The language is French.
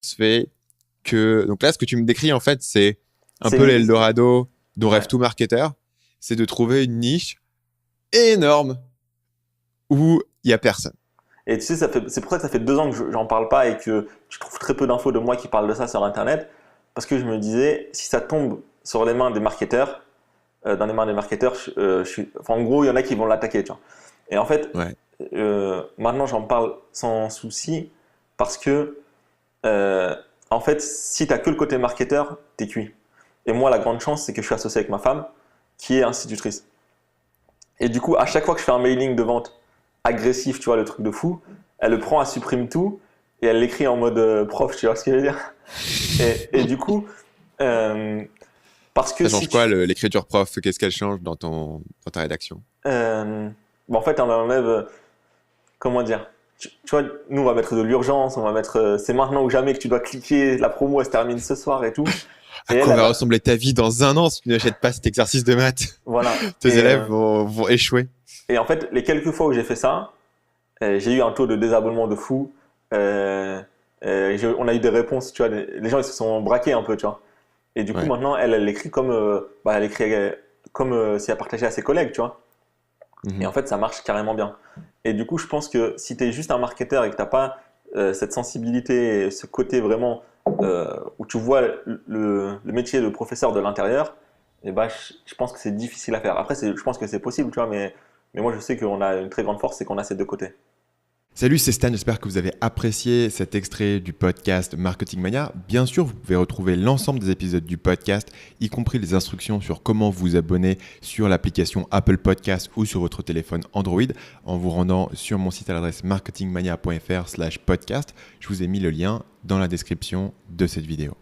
se fait que... Donc là, ce que tu me décris, en fait, c'est un C'est peu une- l'Eldorado dont Ouais. rêve tout marketeur. C'est de trouver une niche énorme où il n'y a personne. Et tu sais, c'est pour ça que ça fait 2 ans que j'en parle pas et que je trouve très peu d'infos de moi qui parlent de ça sur Internet. Parce que je me disais, si ça tombe sur les mains des marketeurs, dans les mains des marketeurs, enfin, en gros, il y en a qui vont l'attaquer, tu vois. Et en fait, Ouais. maintenant, j'en parle sans souci parce que, en fait, si tu n'as que le côté marketeur, t'es cuit. Et moi, la grande chance, c'est que je suis associé avec ma femme, qui est institutrice. Et du coup, à chaque fois que je fais un mailing de vente agressif, tu vois, le truc de fou, elle le prend, elle supprime tout et elle l'écrit en mode prof, tu vois ce que je veux dire? Et du coup, euh, parce que Ça si change quoi, tu. l'écriture prof? Qu'est-ce qu'elle change dans ta rédaction? euh, en fait, on enlève. Comment dire? Tu vois, nous, on va mettre de l'urgence, on va mettre c'est maintenant ou jamais que tu dois cliquer, la promo, elle se termine ce soir et tout. À Et quoi elle va va. ressembler ta vie dans un an si tu n'achètes pas cet exercice de maths? Voilà. Tes élèves vont échouer. Et en fait, les quelques fois où j'ai fait ça, j'ai eu un taux de désabonnement de fou. Euh, on a eu des réponses, tu vois, les gens ils se sont braqués un peu, tu vois. Et du coup, Ouais. maintenant, elle écrit comme, elle écrit comme si elle partageait à ses collègues, tu vois. Et en Mhm. fait, ça marche carrément bien. Et du coup, je pense que si tu es juste un marketeur et que tu n'as pas cette sensibilité, et ce côté vraiment où tu vois le métier de professeur de l'intérieur, et ben, je pense que c'est difficile à faire. Après, je pense que c'est possible, tu vois, mais moi, je sais qu'on a une très grande force, c'est qu'on a ces deux côtés. Salut, c'est Stan, j'espère que vous avez apprécié cet extrait du podcast Marketing Mania. Bien sûr, vous pouvez retrouver l'ensemble des épisodes du podcast, y compris les instructions sur comment vous abonner sur l'application Apple Podcast ou sur votre téléphone Android en vous rendant sur mon site à l'adresse marketingmania.fr/podcast. Je vous ai mis le lien dans la description de cette vidéo.